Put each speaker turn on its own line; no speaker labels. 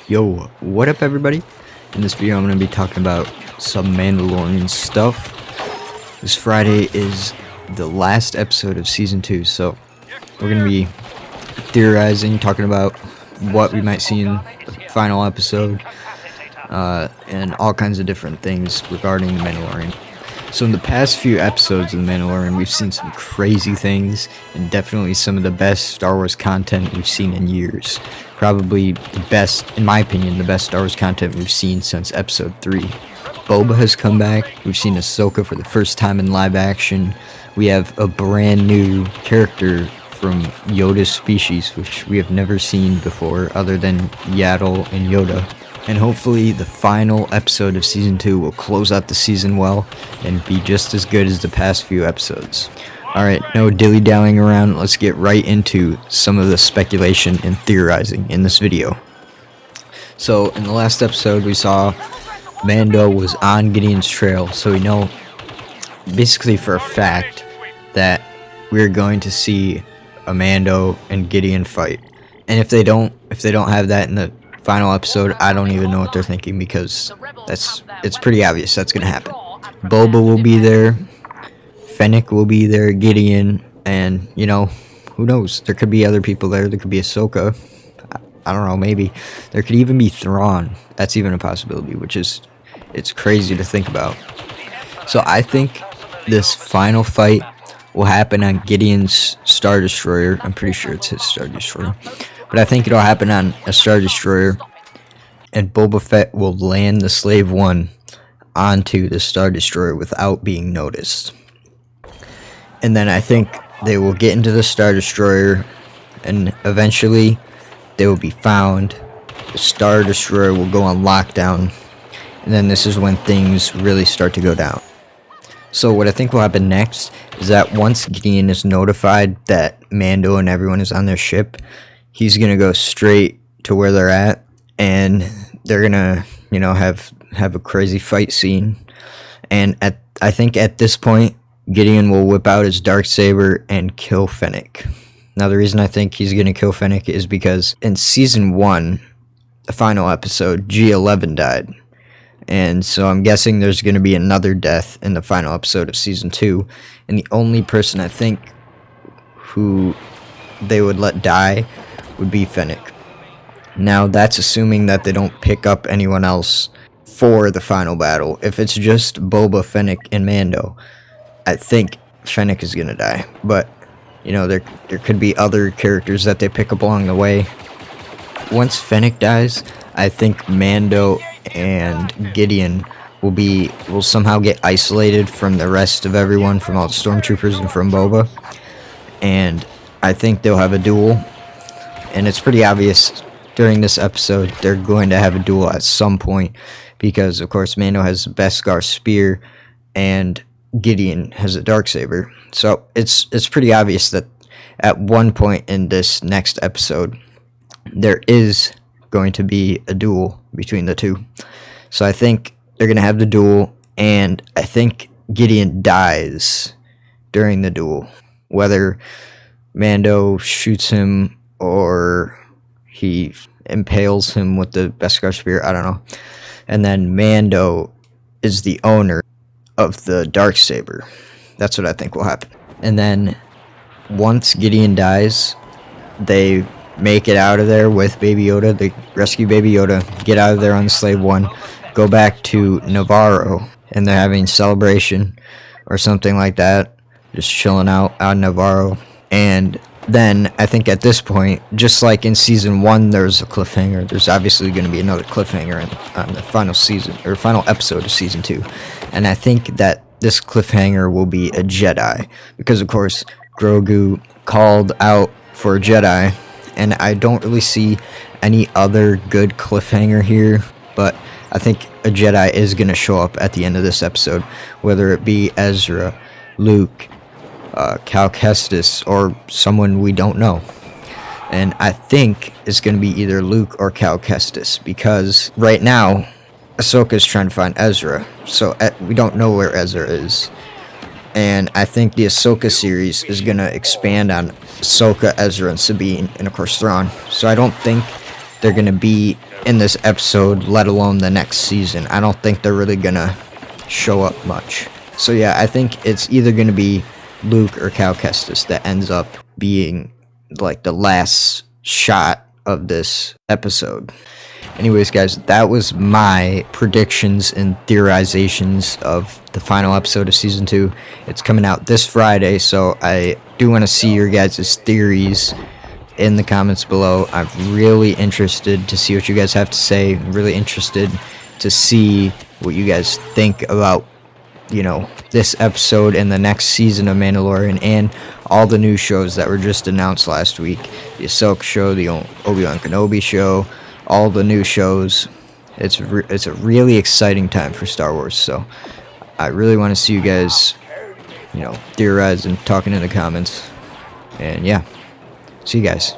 Yo, what up everybody? In this video I'm going to be talking about some Mandalorian stuff. This Friday is the last episode of Season 2, so we're going to be theorizing, talking about what we might see in the final episode, and all kinds of different things regarding the Mandalorian. So in the past few episodes of The Mandalorian, we've seen some crazy things, and definitely some of the best Star Wars content we've seen in years. Probably the best, in my opinion, the best Star Wars content we've seen since Episode 3. Boba has come back, we've seen Ahsoka for the first time in live action. We have a brand new character from Yoda's species, which we have never seen before, other than Yaddle and Yoda. And hopefully the final episode of Season 2 will close out the season well and be just as good as the past few episodes. Alright, no dilly-dallying around, let's get right into some of the speculation and theorizing in this video. So, in the last episode we saw Mando was on Gideon's trail, so we know basically for a fact that we're going to see a Mando and Gideon fight. And if they don't have that in the final episode, I don't even know what they're thinking, because it's pretty obvious that's gonna happen. Boba will be there, Fennec will be there, Gideon, and who knows, there could be other people there. There could be Ahsoka, I don't know, maybe there could even be Thrawn. That's even a possibility, which is, it's crazy to think about. So I think this final fight will happen on Gideon's Star Destroyer. I'm pretty sure it's his Star Destroyer. But I think it'll happen on a Star Destroyer, and Boba Fett will land the Slave One onto the Star Destroyer without being noticed. And then I think they will get into the Star Destroyer, and eventually they will be found. The Star Destroyer will go on lockdown, and then this is when things really start to go down. So what I think will happen next is that once Gideon is notified that Mando and everyone is on their ship, he's gonna go straight to where they're at, and they're gonna, have a crazy fight scene. And I think at this point, Gideon will whip out his Darksaber and kill Fennec. Now, the reason I think he's gonna kill Fennec is because in Season 1, the final episode, G11 died. And so I'm guessing there's gonna be another death in the final episode of Season 2. And the only person I think who they would let die would be Fennec. Now, that's assuming that they don't pick up anyone else for the final battle. If it's just Boba, Fennec, and Mando, I think Fennec is gonna die. But, there could be other characters that they pick up along the way. Once Fennec dies, I think Mando and Gideon will somehow get isolated from the rest of everyone, from all the stormtroopers and from Boba. And I think they'll have a duel. And it's pretty obvious during this episode they're going to have a duel at some point, because of course Mando has the Beskar spear and Gideon has a Darksaber. So it's pretty obvious that at one point in this next episode there is going to be a duel between the two. So I think they're going to have the duel, and I think Gideon dies during the duel. Whether Mando shoots him or he impales him with the Beskar spear, I don't know. And then Mando is the owner of the Darksaber. That's what I think will happen. And then once Gideon dies, they make it out of there with Baby Yoda. They rescue Baby Yoda, get out of there on the Slave One, go back to Navarro, and they're having celebration or something like that, just chilling out on Navarro. And then I think at this point, just like in Season 1 there's a cliffhanger, there's obviously going to be another cliffhanger on the final season, or final episode of Season 2. And I think that this cliffhanger will be a Jedi, because of course Grogu called out for a Jedi, and I don't really see any other good cliffhanger here, but I think a Jedi is going to show up at the end of this episode, whether it be Ezra, Luke, Cal Kestis, or someone we don't know. And I think it's going to be either Luke or Cal Kestis, because right now Ahsoka's trying to find Ezra, so we don't know where Ezra is. And I think the Ahsoka series is going to expand on Ahsoka, Ezra, and Sabine, and of course Thrawn. So I don't think they're going to be in this episode, let alone the next season. I don't think they're really going to show up much. So yeah, I think it's either going to be Luke or Cal Kestis that ends up being like the last shot of this episode. Anyways, guys, that was my predictions and theorizations of the final episode of Season 2. It's coming out this Friday, so I do want to see your guys' theories in the comments below. I'm really interested to see what you guys have to say. I'm really interested to see what you guys think about, you know, this episode and the next season of Mandalorian and all the new shows that were just announced last week. The Ahsoka show, the Obi-Wan Kenobi show, all the new shows. It's a really exciting time for Star Wars, so I really want to see you guys, you know, theorize and talking in the comments. And yeah, see you guys.